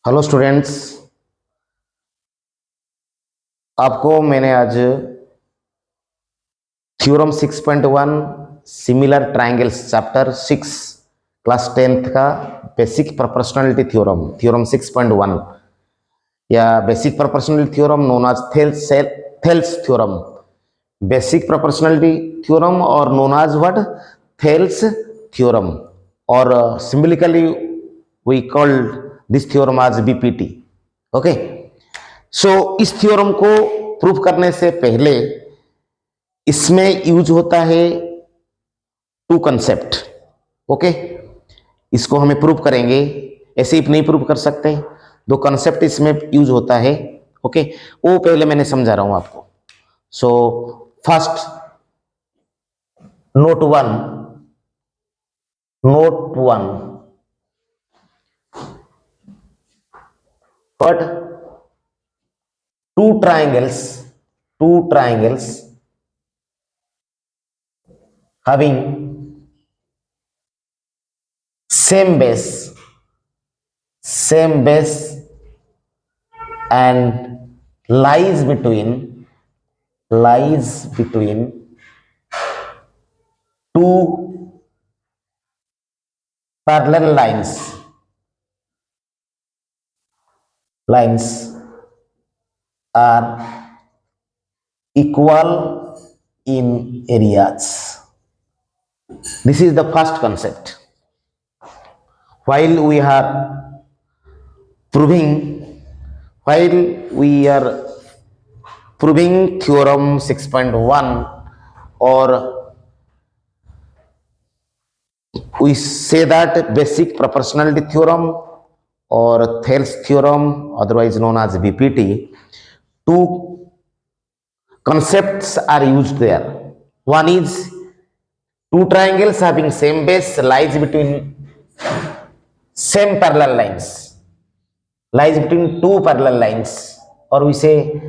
Hello students, आपको मैंने आज theorem 6.1 similar triangles chapter 6 class 10th का बेसिक प्रोपोर्शनलिटी थ्योरम थ्योरम 6.1 या basic proportionality theorem known as Thales theorem, basic proportionality theorem और known as what Thales theorem, और symbolically we called this theorem as BPT. Okay, so इस theorem को proof करने से पहले इसमें यूज होता है टू कंसेप्ट. ओके, इसको हमें प्रूफ करेंगे, ऐसे ही नहीं प्रूफ कर सकते. दो कंसेप्ट इसमें यूज होता है. ओके, वो पहले मैंने समझा रहा हूं आपको. So first, note one but two triangles having same base and lies between two parallel lines are equal in areas. This is the first concept. While we are proving theorem 6.1, or we say that basic proportionality theorem or Thales theorem, otherwise known as BPT, two concepts are used there. One is two triangles having same base lies between two parallel lines, or we say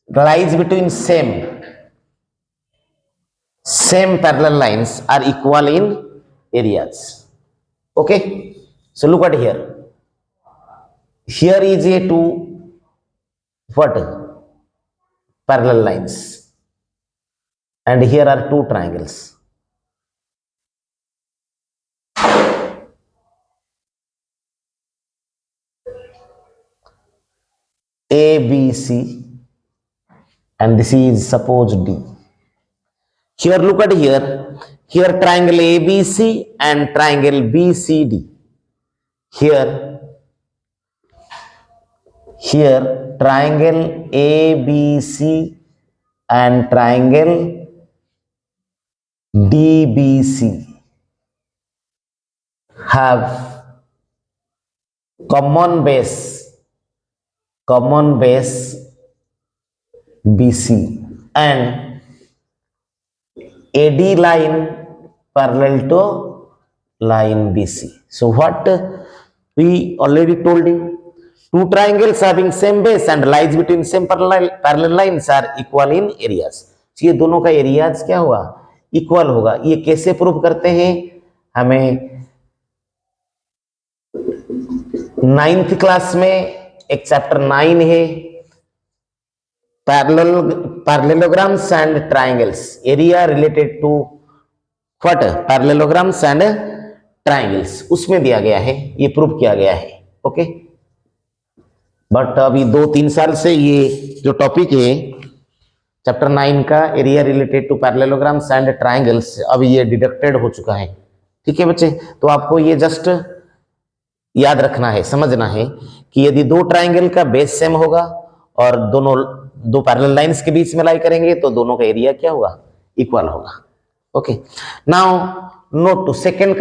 lies between same parallel lines are equal in areas. Okay, so look at here. Here is a two what parallel lines, and here are two triangles. A, B, C, and this is suppose D. Here, look at here. Here triangle ABC and triangle BCD. Here triangle ABC and triangle DBC have common base BC and AD line parallel to line BC. So what we already told you, two triangles having same base and lies between same parallel lines are equal in areas. So ये दोनों का areas क्या हुआ, equal होगा. ये कैसे prove करते हैं, हमें 9th क्लास में एक चैप्टर 9 है, parallelograms and triangles, area related to what parallelograms and triangles, उसमें दिया गया है, ये प्रूव किया गया है. ओके, बट अभी 2-3 साल से ये जो टॉपिक है चैप्टर 9 का area related to parallelograms and triangles, अभी ये डिडक्टेड हो चुका है. ठीक है बच्चे, तो आपको ये जस्ट याद रखना है, समझना है कि यदि दो ट्रायंगल का बेस सेम होगा और दो पैरेलल लाइंस के बीच में लाई करेंगे तो दोनों का एरिया क्या होगा, इक्वल होगा. Okay, now note to second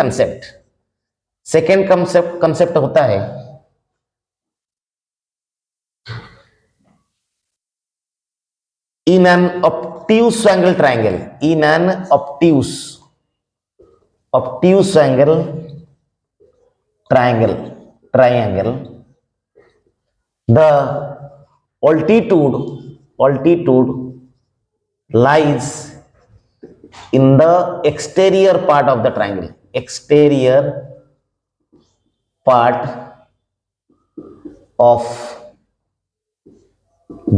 concept होता है in an obtuse angle triangle, triangle, the altitude lies in the exterior part of the triangle, of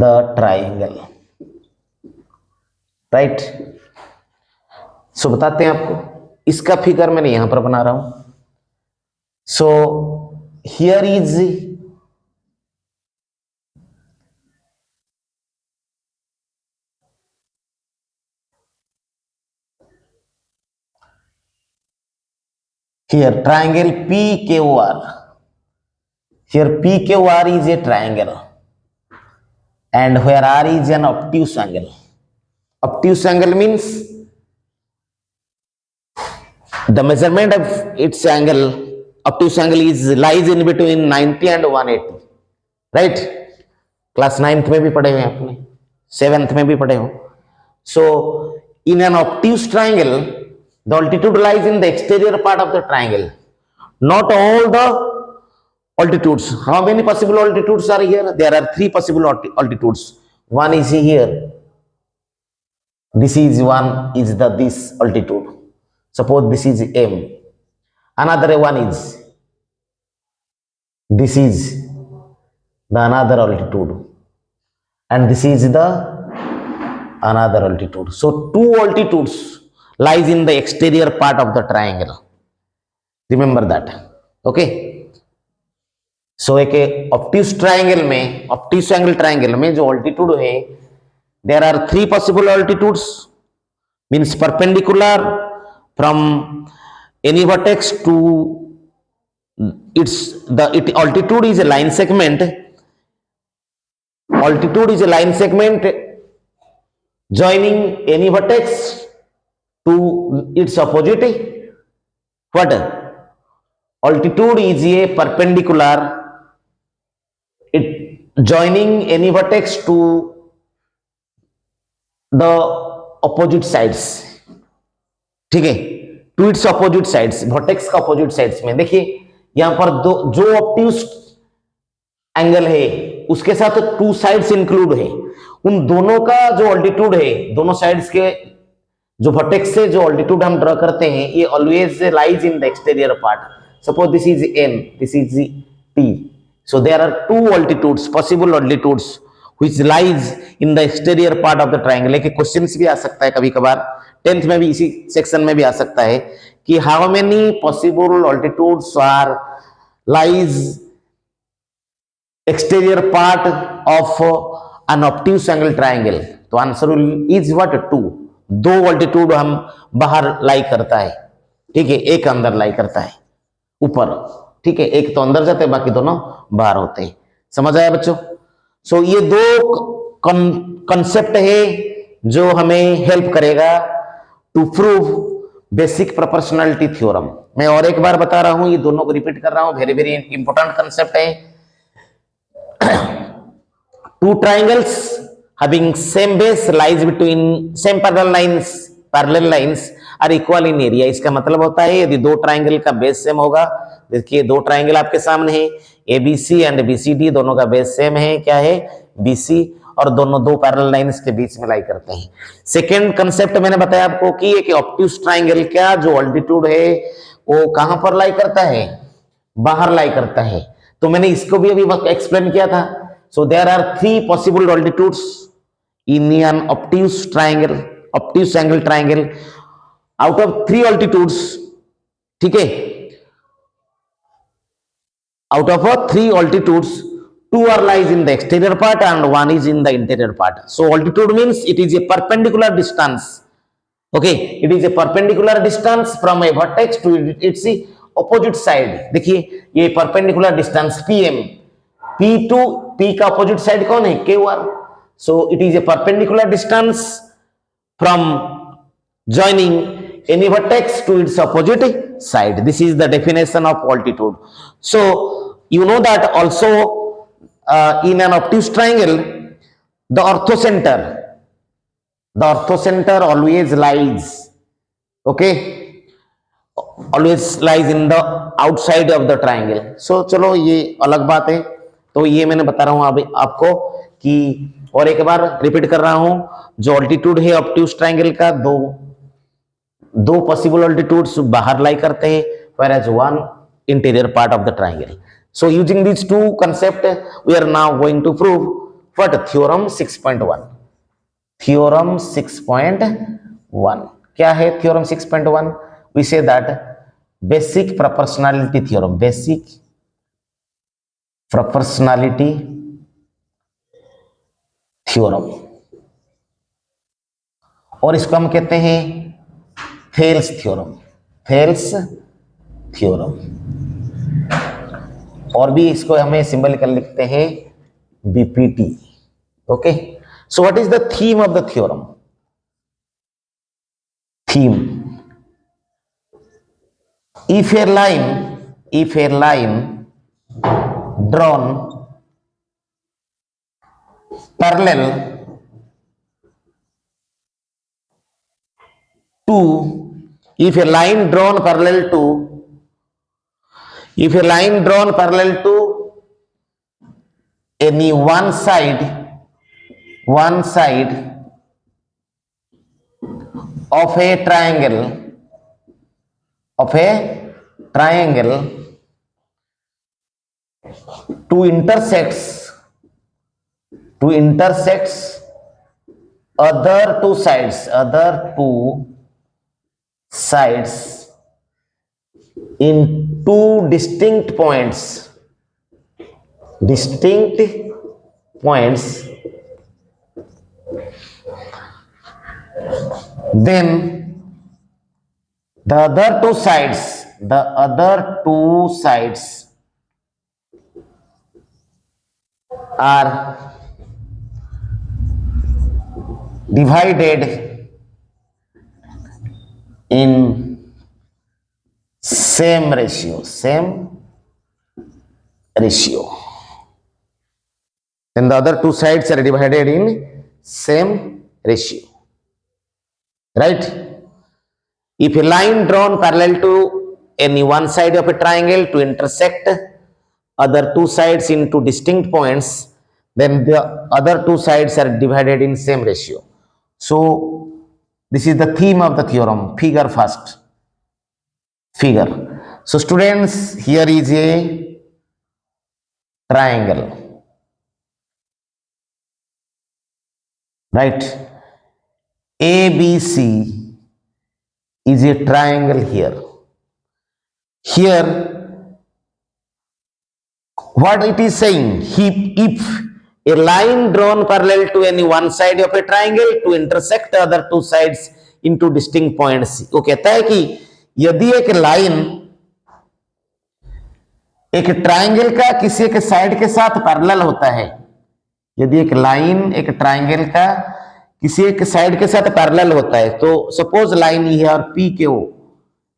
the triangle, right. So बताते हैं आपको, इसका फिगर मैंने यहां पर बना रहा हूं। So here is here triangle PQR. Here PQR is a triangle and where R is an obtuse angle. Obtuse angle means the measurement of its angle, obtuse angle is lies in between 90 and 180, right? Class 9th में भी पढ़े हुए आपने, 7th में भी पढ़े हो। So in an obtuse triangle, the altitude lies in the exterior part of the triangle, not all the altitudes. How many possible altitudes are here? There are 3 possible altitudes. One is here, this is one is the this altitude. Suppose this is M. Another one is this is the another altitude, and this is the another altitude. So 2 altitudes lies in the exterior part of the triangle. Remember that. Okay. So एक obtuse triangle में, obtuse angle triangle में जो altitude है, there are 3 possible altitudes, means perpendicular from any vertex to altitude is a line segment. Altitude is a line segment joining any vertex to its opposite. What? Altitude is a perpendicular, it joining any vertex to the opposite sides, ठीक है, to its opposite sides, vertex का opposite sides में। देखिए यहां पर दो जो obtuse angle है उसके साथ 2 साइड्स इंक्लूड है, उन दोनों का जो ऑल्टीट्यूड है, दोनों साइड्स के जो वर्टेक्स से जो ऑल्टीट्यूड हम ड्रॉ करते हैं, ये always lies in the exterior part. Suppose this is N, this is P, so there are 2 altitudes, possible altitudes which lies in the exterior part of the triangle। एक question भी आ सकता है कभी कभार, 10th में भी इसी सेक्शन में भी आ सकता है कि how many possible altitudes are lies exterior part of an obtuse angle triangle. तो आंसर इज व्हाट? 2। 2 ऑल्टीट्यूड हम बाहर लाई करता है, ठीक है, एक अंदर लाई करता है ऊपर, ठीक है, एक तो अंदर जाते हैं बाकी दोनों बाहर होते हैं। समझ आया बच्चों? सो ये 2 कॉन्सेप्ट है जो हमें हेल्प करेगा to prove basic proportionality theorem. मैं और एक बार बता रहा हूं, ये दोनों को रिपीट कर रहा हूं, वेरी वेरी इंपॉर्टेंट कंसेप्ट है। 2 triangles having same base lies between same parallel lines are equal in area। इसका मतलब होता है यदि 2 ट्राइंगल का बेस सेम होगा, देखिए 2 ट्राइंगल आपके सामने है, ABC एंड BCD, दोनों का बेस सेम है, क्या है? BC, और दोनों 2 पैरेलल लाइंस के बीच में लाई करते हैं। सेकेंड कंसेप्ट मैंने बताया आपको कि एक ऑब्ट्यूज ट्राइंगल का जो ऑल्टीट्यूड है वो कहां पर लाई करता है? बाहर लाई करता है। तो मैंने इसको भी अभी एक्सप्लेन किया था। So there are 3 possible altitudes in an obtuse triangle, obtuse angle triangle. Out of 3 altitudes, ठीक है, out of 3 altitudes, 2 are lies in the exterior part and 1 is in the interior part. So altitude means it is a perpendicular distance. Okay, it is a perpendicular distance from a vertex to its opposite side। देखिए ये perpendicular distance PM, P to P का opposite side कौन है? QR। So it is a perpendicular distance from joining any vertex to its opposite side. This is the definition of altitude. So you know that also in an obtuse triangle the orthocenter always lies, okay, always lies in the outside of the triangle। So चलो ये अलग बात है। तो ये मैंने बता रहा हूं अभी आपको कि, और एक बार रिपीट कर रहा हूं, जो ऑल्टीट्यूड है ऑब्ट्यूज ट्राइंगल का, दो पॉसिबल ऑल्टीट्यूड्स बाहर लाई करते हैं, whereas 1 interior part of the triangle. So using these two concepts, we are now going to prove what? Theorem 6.1. Theorem 6.1. क्या है theorem 6.1? We say that basic proportionality theorem. Basic proportionality theorem. और इसको हम कहते हैं थेल्स थ्योरम. Thales theorem. और भी इसको हमें सिंबलिकल लिखते हैं BPT. Okay. So what is the theme of the theorem? Theme: if a line drawn parallel to if a line drawn parallel to any one side of a triangle to intersects other two sides in two distinct points, then the other two sides are divided in same ratio. Then the other two sides are divided in same ratio. Right? If a line drawn parallel to any one side of a triangle to intersect other two sides into distinct points, then the other two sides are divided in same ratio. So this is the theme of the theorem. Figure first. Figure. So students, here is a triangle. Right? ABC is a triangle here. Here, what it is saying? If a line drawn parallel to any one side of a triangle to intersect other two sides into distinct points. वो कहता है कि यदि एक line एक triangle का किसी एक साइड के साथ पैरेलल होता है, यदि एक लाइन एक ट्राइंगल का किसी एक साइड के साथ पैरेलल होता है, तो सपोज लाइन ये और P Q,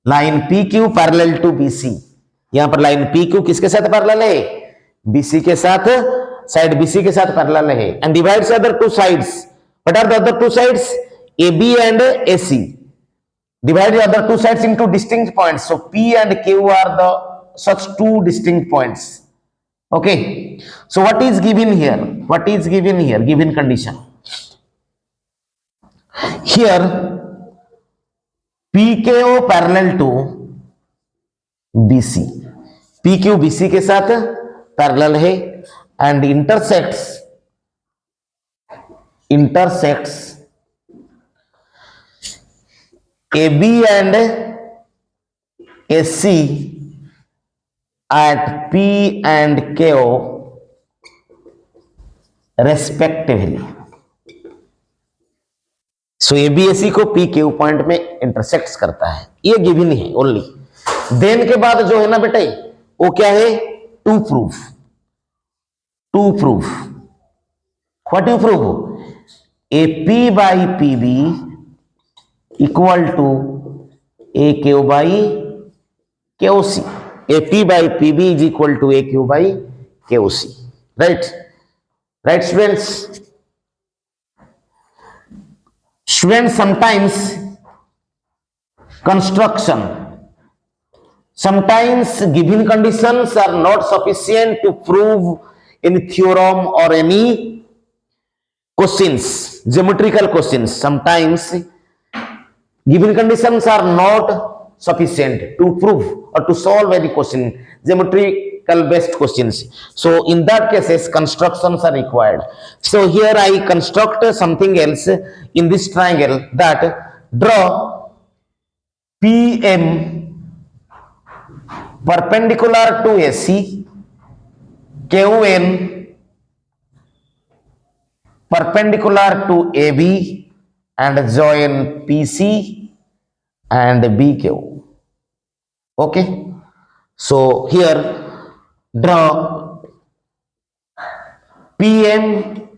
line P Q parallel to BC. यहां पर लाइन पी क्यू किसके साथ पैरेलल है? बीसी के साथ, साइड बीसी के साथ पैरेलल है. And divides other two sides. What are the other two sides? AB and AC. Divide the other two sides into distinct points. So P and Q are the such two distinct points. Okay. So what is given here? Given condition. Here PKO parallel to BC. PQ BC के साथ parallel है and intersects AB and AC at P and KO respectively. So ABAC को PQ point में intersect करता है. ये given है only. Then के बाद जो है ना बेटे, वो क्या है? To proof. What you prove? AP by PB equal to AQ by QC. AP by PB is equal to AQ by QC. Right students? Sometimes construction, sometimes given conditions are not sufficient to prove any theorem or any questions, geometrical questions. Sometimes given conditions are not sufficient to prove or to solve any question, symmetrical based questions. So in that cases constructions are required. So here I construct something else in this triangle, that draw PM perpendicular to AC, KON perpendicular to AB, and join PC and BQ. Okay, so here draw PM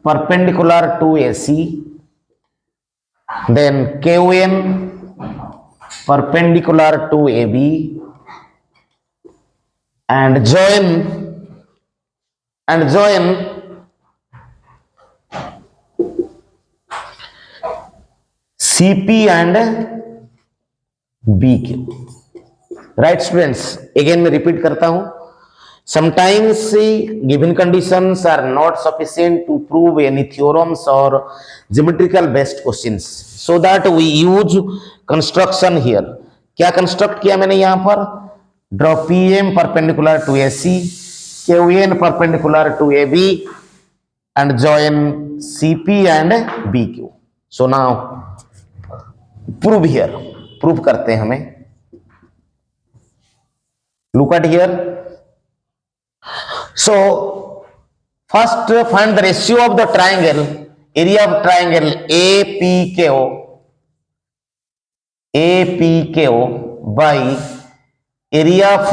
perpendicular to AC, then KON perpendicular to AB, and join CP and BQ. Right students, again मैं repeat करता हूं, sometimes given conditions are not sufficient to prove any theorems or geometrical based questions, so that we use construction here. क्या construct किया मैंने यहां पर, draw PM perpendicular to AC, KON perpendicular to AB, and join CP and BQ. So now prove here, prove करते हैं हमें. Look at here. So first find the ratio of the triangle, area of triangle APKO by area of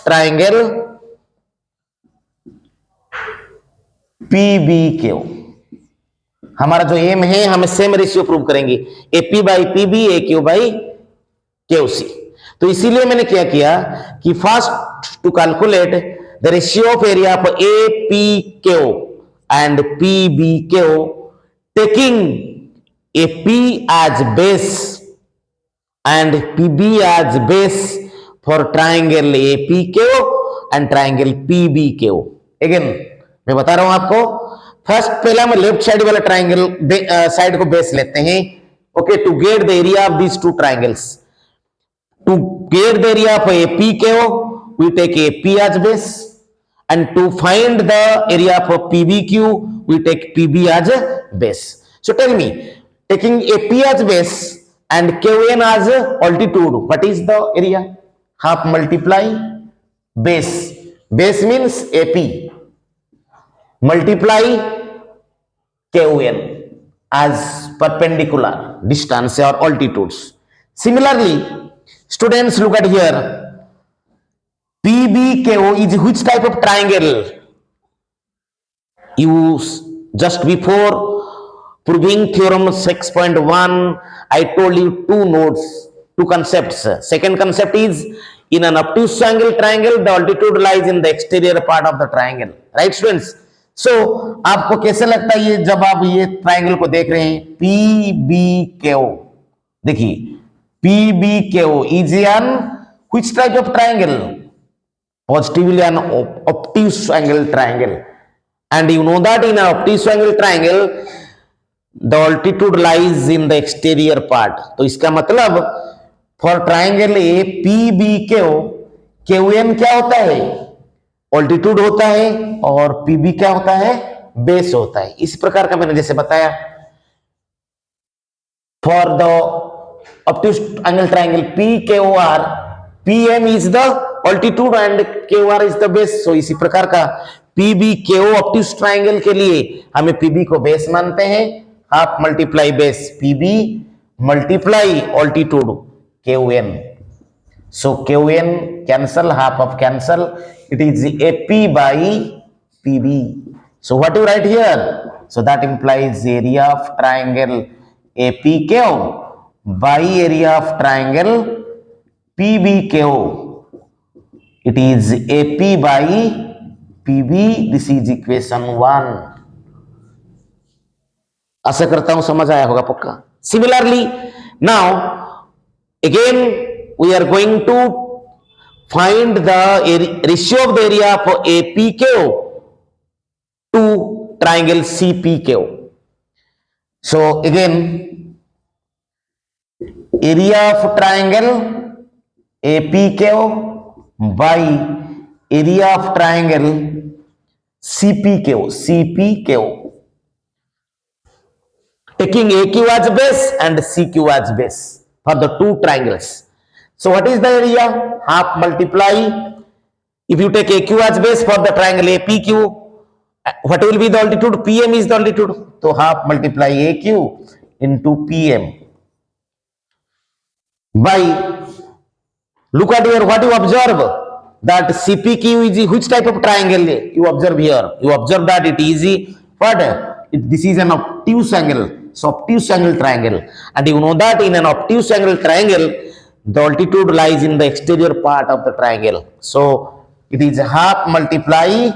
triangle PBKO. हमारा जो M है, हमें same ratio prove करेंगे, AP by PB, AQ by KOC. तो इसीलिए मैंने क्या किया कि first to calculate the ratio of area of APKO and PBKO, taking AP as base and PB as base for triangle APKO and triangle PBKO. Again मैं बता रहा हूं आपको, फर्स्ट पहला हम लेफ्ट साइड वाला ट्राइंगल साइड को base लेते हैं. Okay, to get the area of these two triangles. To get the area of APKO, we take AP as base, and to find the area of PBQ, we take PB as base. So tell me, taking AP as base and KON as altitude, what is the area? Half multiply base. Base means AP. Multiply KON as perpendicular distance or altitudes. Similarly, students, look at here. PBKO is which type of triangle? You just before proving theorem 6.1, I told you two nodes, two concepts. Second concept is, in an obtuse angle triangle, the altitude lies in the exterior part of the triangle. Right, students? So आपको कैसे लगता है ये जब आप ये triangle को देख रहे हैं, PBKO, देखिए PBKO is an which type of triangle? Positively an obtuse angle triangle. And you know that in an obtuse angle triangle, the altitude lies in the exterior part. तो इसका मतलब for triangle APBKO, KON क्या होता है? Altitude होता है, और PB क्या होता है? बेस होता है. इस प्रकार का मैंने जैसे बताया, for the obtuse angle triangle PKOR, PM is the altitude and KOR is the base. So इसी प्रकार का PBKO obtuse triangle के लिए हमें PB को बेस मानते हैं, half multiply base PB multiply altitude KON. So KON cancel, half of cancel, it is AP by PB. So what you write here? So that implies area of triangle APKO by area of triangle PBKO. It is AP by PB. This is equation 1. आशा करता हूं समझ आया होगा पक्का. Similarly, now again we are going to find the ratio of the area of APKO to triangle CPKO. So again, area of triangle APKO by area of triangle CPQ taking AQ as base and CQ as base for the two triangles. So what is the area? Half multiply, if you take AQ as base for the triangle APQ, what will be the altitude? PM is the altitude. So half multiply AQ into PM by, look at here, what you observe, that CPQ is which type of triangle? You observe here, you observe that it is what? This is an obtuse angle. So obtuse angle triangle, and you know that in an obtuse angle triangle the altitude lies in the exterior part of the triangle. So it is half multiply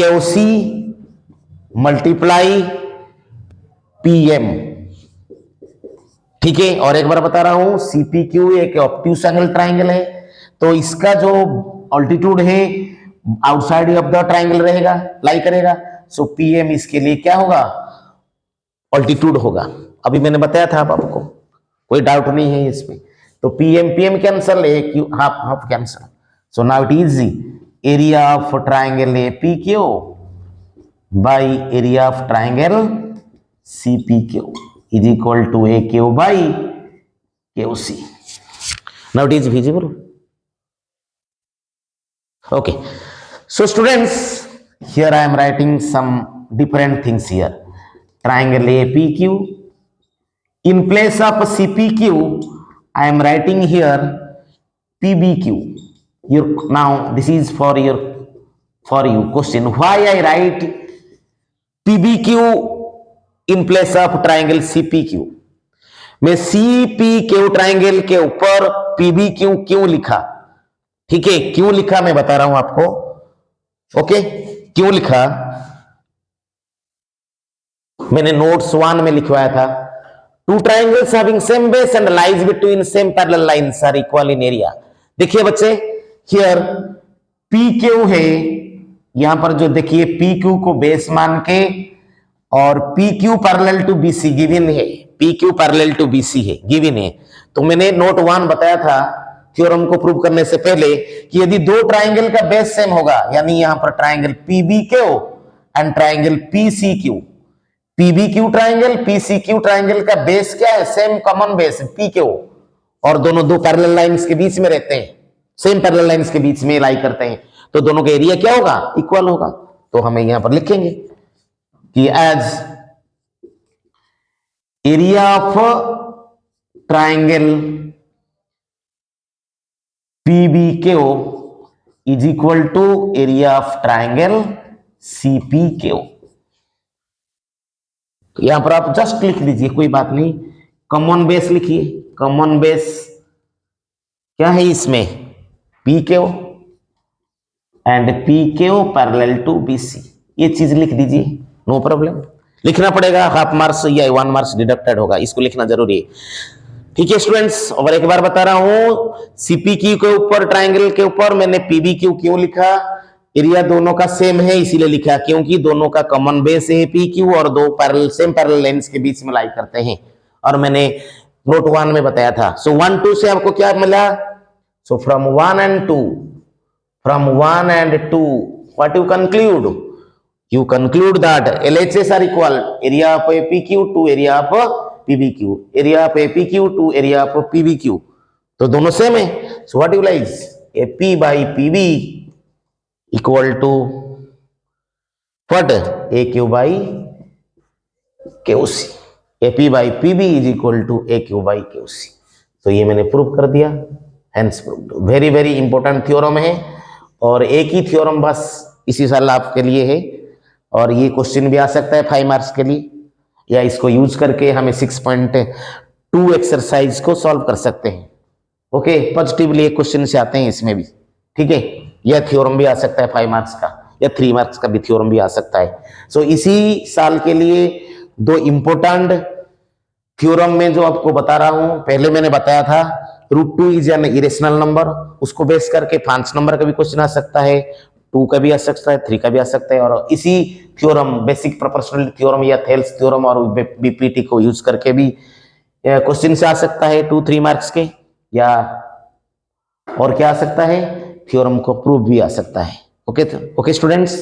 QC multiply PM. ठीक है, और एक बार बता रहा हूं, CPQ एक obtuse angle triangle है, तो इसका जो ऑल्टीट्यूड है आउटसाइड ऑफ द ट्राइंगल रहेगा, लाई करेगा. सो PM इसके लिए क्या होगा? ऑल्टीट्यूड होगा. अभी मैंने बताया था आपको, कोई डाउट नहीं है इसमें. तो PM cancel, AQ half cancel. So now it is area of triangle APQ by area of triangle CPQ is equal to AQ by QC. Now it is visible. Okay. So students, here I am writing some different things here. Triangle APQ. In place of CPQ, I am writing here PBQ. Now this is for you question. Why I write PBQ in place of triangle CPQ? मैं CPQ triangle के ऊपर PBQ क्यों लिखा? ठीक है, क्यों लिखा मैं बता रहा हूं आपको. ओके, क्यों लिखा? मैंने नोट्स 1 में लिखवाया था, two triangles having same base and lies between same parallel lines are equal in area. देखिए बच्चे, हियर PQ है, यहां पर जो देखिए PQ को बेस मान के और PQ parallel to BC given है, PQ पैरेलल टू BC है, गिवन है. तो मैंने नोट 1 बताया था थ्योरम को प्रूव करने से पहले कि यदि दो ट्राइंगल का बेस सेम होगा, यानी यहां पर triangle PBQ and triangle PCQ, PBQ triangle PCQ triangle का बेस क्या है? सेम कॉमन बेस PQ, और दोनों दो पैरेलल लाइंस के बीच में रहते हैं, सेम पैरेलल लाइंस के बीच में लाई करते हैं, तो दोनों का एरिया क्या होगा? इक्वल होगा. तो हमें यहां पर लिखेंगे कि as area of triangle PBQ is equal to area of triangle CPQ. यहां पर आप जस्ट लिख दीजिए, कोई बात नहीं. कॉमन बेस लिखिए, कॉमन बेस क्या है इसमें? PQ and PQ parallel to BC, ये चीज लिख दीजिए, नो प्रॉब्लम. लिखना पड़ेगा, हाफ मार्क्स या 1 मार्क्स डिडक्टेड होगा, इसको लिखना जरूरी है. ठीक है स्टूडेंट्स, और एक बार बता रहा हूं, CPQ के ऊपर ट्राइंगल के ऊपर मैंने PBQ क्यों लिखा? एरिया दोनों का सेम है इसीलिए लिखा, क्योंकि दोनों का कॉमन बेस है PQ और दो पैरेलल सेम पैरेलल लाइंस के बीच में लाई करते हैं, और मैंने नोट 1 में बताया था. सो 1 2 से आपको क्या मिला? So from 1 and 2 what you conclude? You conclude that LHS are equal, area of APQ to area of PBQ, area of APQ to area of PBQ, तो दोनों सेम है. So what you like? AP by PB equal to what? AQ by QC. AP by PB is equal to AQ by QC. तो ये मैंने prove कर दिया, hence proved. Very very important theorem है, और एक ही थ्योरम बस इसी साल आपके लिए है, और ये क्वेश्चन भी आ सकता है 5 मार्क्स के लिए, या इसको यूज करके हमें 6.2 एक्सरसाइज को सॉल्व कर सकते हैं. ओके, पॉजिटिवली एक क्वेश्चन से आते हैं इसमें भी. ठीक है, यह थ्योरम भी आ सकता है 5 मार्क्स का, या 3 मार्क्स का भी थ्योरम भी आ सकता है. सो इसी साल के लिए दो इंपॉर्टेंट थ्योरम में जो आपको बता रहा हूं, पहले मैंने बताया था √2 इज एन इरेशनल नंबर, उसको बेस करके 5 नंबर का भी क्वेश्चन आ सकता है, 2 का भी आ सकता है, 3 का भी आ सकता है, और इसी थ्योरम बेसिक प्रोपोर्शनल थ्योरम या थेल्स थ्योरम और BPT को यूज करके भी क्वेश्चन से आ सकता है 2-3 मार्क्स के, या और क्या आ सकता है थ्योरम को प्रूव भी आ सकता है। Okay okay students,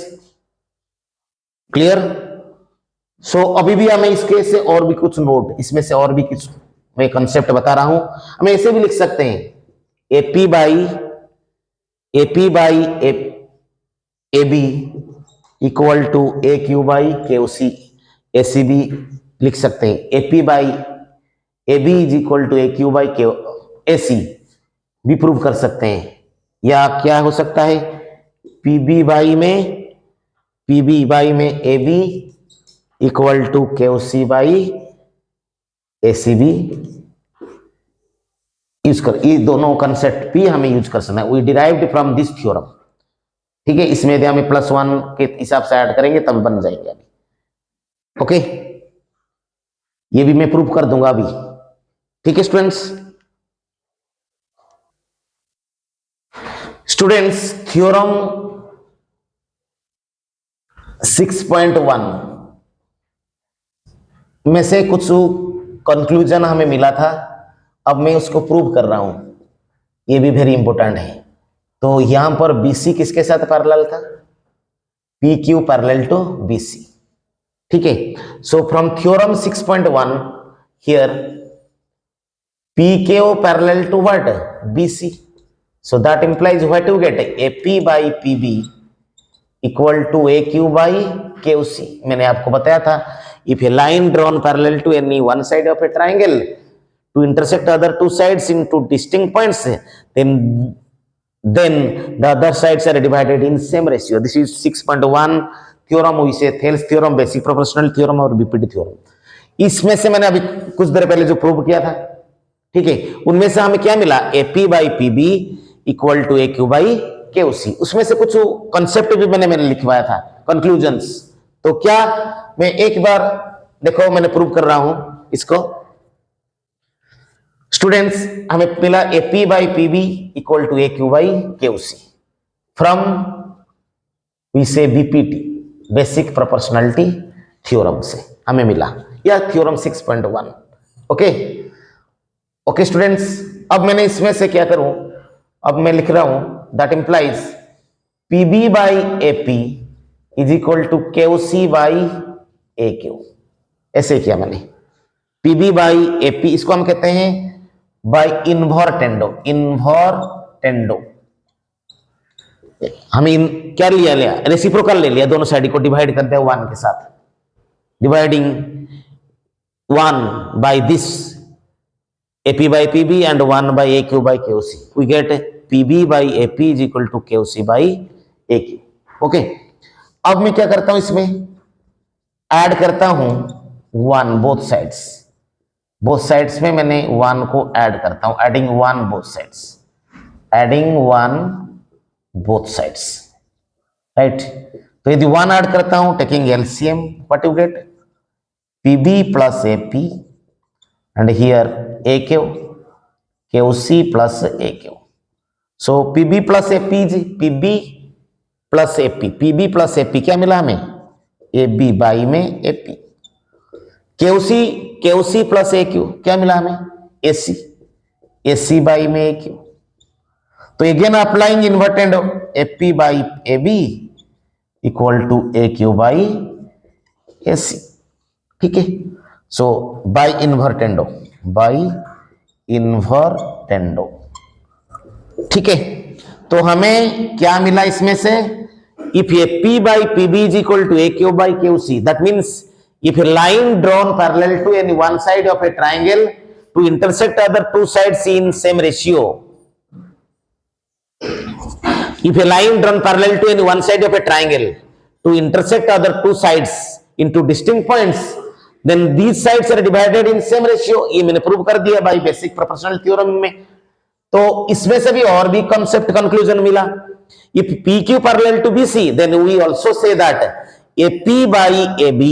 clear. So अभी भी हमें इसके से और भी कुछ नोट, इसमें से और भी कुछ मैं कंसेप्ट बता रहा हूं। हम ऐसे भी लिख सकते हैं AP by A B equal to A Q by K O C, ऐसी भी लिख सकते हैं। AP by A B is equal to A Q by K A सी भी प्रूव कर सकते हैं। या क्या हो सकता है, पीबी बाई में ए बी इक्वल टू के ओ सी बाई ए सी भी यूज कर, ये दोनों कंसेप्ट भी हमें यूज कर सकते हैं। We derived from this theorem. ठीक है, इसमें यदि हमें +1 के हिसाब से ऐड करेंगे तब बन जाएंगे अभी। ओके, ये भी मैं प्रूव कर दूंगा अभी। ठीक है स्टूडेंट्स, थ्योरम 6.1 में से कुछ कंक्लूजन हमें मिला था, अब मैं उसको प्रूव कर रहा हूं। ये भी वेरी इंपॉर्टेंट है। तो यहां पर BC किसके साथ पैरेलल था, PQ पैरेलल टू BC। ठीक है, so from theorem 6.1 here PQ parallel to what, BC, so that implies what you get, AP by PB equal to AQ by QC। मैंने आपको बताया था, if a line drawn parallel to any one side of a triangle to intersect other two sides into distinct points, then the other sides are divided in same ratio. This is 6.1 theorem, we say Thales theorem, basic proportional theorem और BPT theorem। इसमें से मैंने अभी कुछ देर पहले जो prove किया था, ठीक है, उनमें से हमें क्या मिला, AP by PB equal to AQ by KOC। उसमें से कुछ कंसेप्ट भी मैंने लिखवाया था, कंक्लूजन्स। तो क्या, मैं एक बार देखो मैंने प्रूव कर रहा हूं इसको। स्टूडेंट्स, हमें मिला AP by PB equal to AQ by KOC from we से BPT, बेसिक प्रोपोर्शनलिटी थ्योरम से हमें मिला, या थ्योरम 6.1। ओके ओके स्टूडेंट्स, अब मैंने इसमें से क्या करूं, अब मैं लिख रहा हूं that implies PB by AP is equal to KOC by AQ। ऐसे किया मैंने, PB बाई AP, इसको हम कहते हैं बाई इन्वर्टेंडो। हमें क्या लिया रेसिप्रोकल ले लिया, दोनों साइड को डिवाइड करते हैं 1 के साथ, dividing 1 by this AP by PB and 1 by AQ by KOC, we get PB by AP is equal to KOC by AQ। Okay, अब मैं क्या करता हूं, इसमें ऐड करता हूं 1 बोथ साइड्स में मैंने 1 को ऐड करता हूं, एडिंग 1 बोथ साइड्स, राइट। तो यदि 1 ऐड करता हूं, taking LCM, what you get, PB plus AP and here AQ, KOC plus AQ। so PB plus AP is PB plus AP क्या मिला हमें, AB बाई में AP। KOC plus AQ क्या मिला हमें, AC बाई में AQ। तो again applying invertendo AP by AB equal to AQ by AC। ठीक है, सो बाई इन्वर्टेंडो, ठीक है। तो हमें क्या मिला इसमें से, if AP by PB is equal to AQ by QC, that means if a line drawn parallel to any one side of a triangle to intersect other two sides in same ratio, if a line drawn parallel to any one side of a triangle to intersect other two sides into distinct points, then these sides are divided in same ratio। ये मैंने prove कर दिया by basic proportional theorem में। तो इसमें से भी और भी कंसेप्ट कंक्लूजन मिला, if PQ parallel to BC then we also say that AP by AB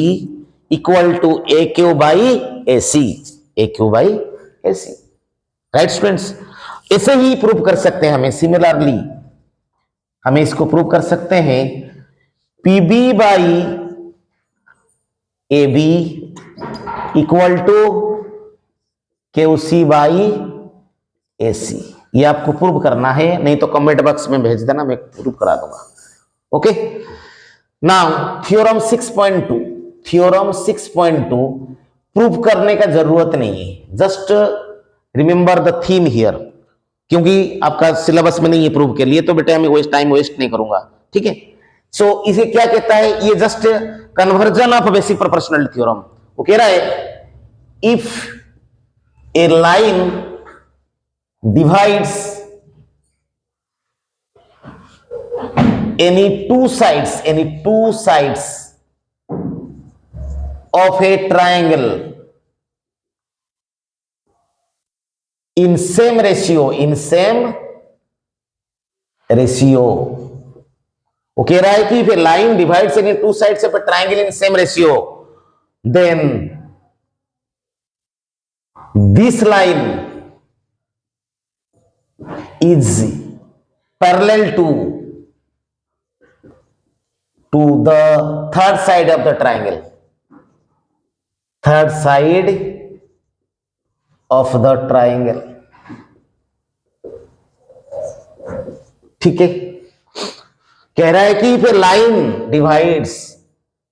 equal to AQ by AC, right students. ऐसे ही प्रूव कर सकते हैं हमें, सिमिलरली हमें इसको प्रूव कर सकते हैं PB by AB equal to KOC by AC, ये आपको प्रूव करना है, नहीं तो कमेंट बॉक्स में भेज देना, मैं प्रूव करा दूंगा। Okay, now theorem 6.2, theorem 6.2 prove करने का जरूरत नहीं है, just remember the theme here, क्योंकि आपका सिलेबस में नहीं है प्रूव के लिए, तो बेटा मैं टाइम वेस्ट नहीं करूंगा, ठीक है। सो इसे क्या कहता है, ये just conversion of basic proportional theorem. वो कह रहा है if A line divides any two sides of a triangle in same ratio, वो कह रहा है कि if a line divides any two sides of a triangle in same ratio, then this line is parallel to the third side of the triangle, third side of the triangle, ठीक है। कह रहा है कि if a line divides,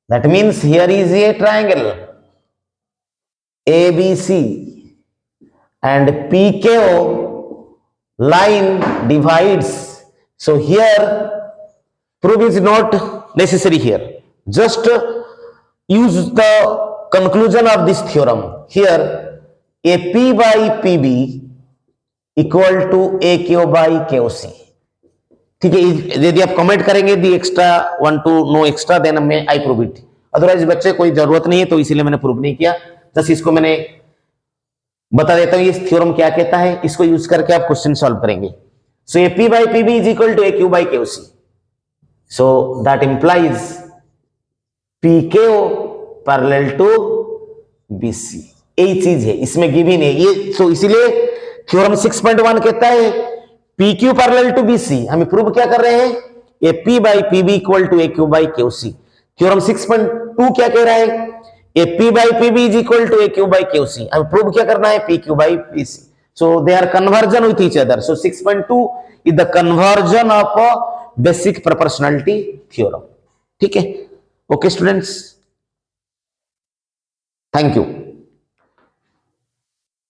that means here is a triangle ABC and PKO line divides, so here proof is not necessary here, just use the conclusion of this theorem here, AP by PB equal to AQ by KOC, ठीक है। यदि आप comment करेंगे the extra 1 to no extra then मैं I prove it, otherwise बच्चे कोई जरूरत नहीं है, तो इसीलिए मैंने प्रूव नहीं किया, बस इसको मैंने बता देता हूं ये थ्योरम क्या कहता है, इसको यूज करके आप क्वेश्चन सॉल्व करेंगे। सो AP by PB is equal to AQ by KOC, so that implies PKO parallel to BC, यही चीज है, इसमें गिवन है ये। सो इसीलिए थ्योरम 6.1 कहता है PQ पैरेलल टू BC, हम प्रूव क्या कर रहे हैं, AP by PB equal to AQ by QC। Theorem 6.2 क्या कह रहा है, AP by PB is equal to AQ by QC, हम प्रूव क्या करना है, PQ by PC, so they are convergent with each other, so 6.2 is the conversion of basic proportionality theorem, ठीक है। Okay students, thank you.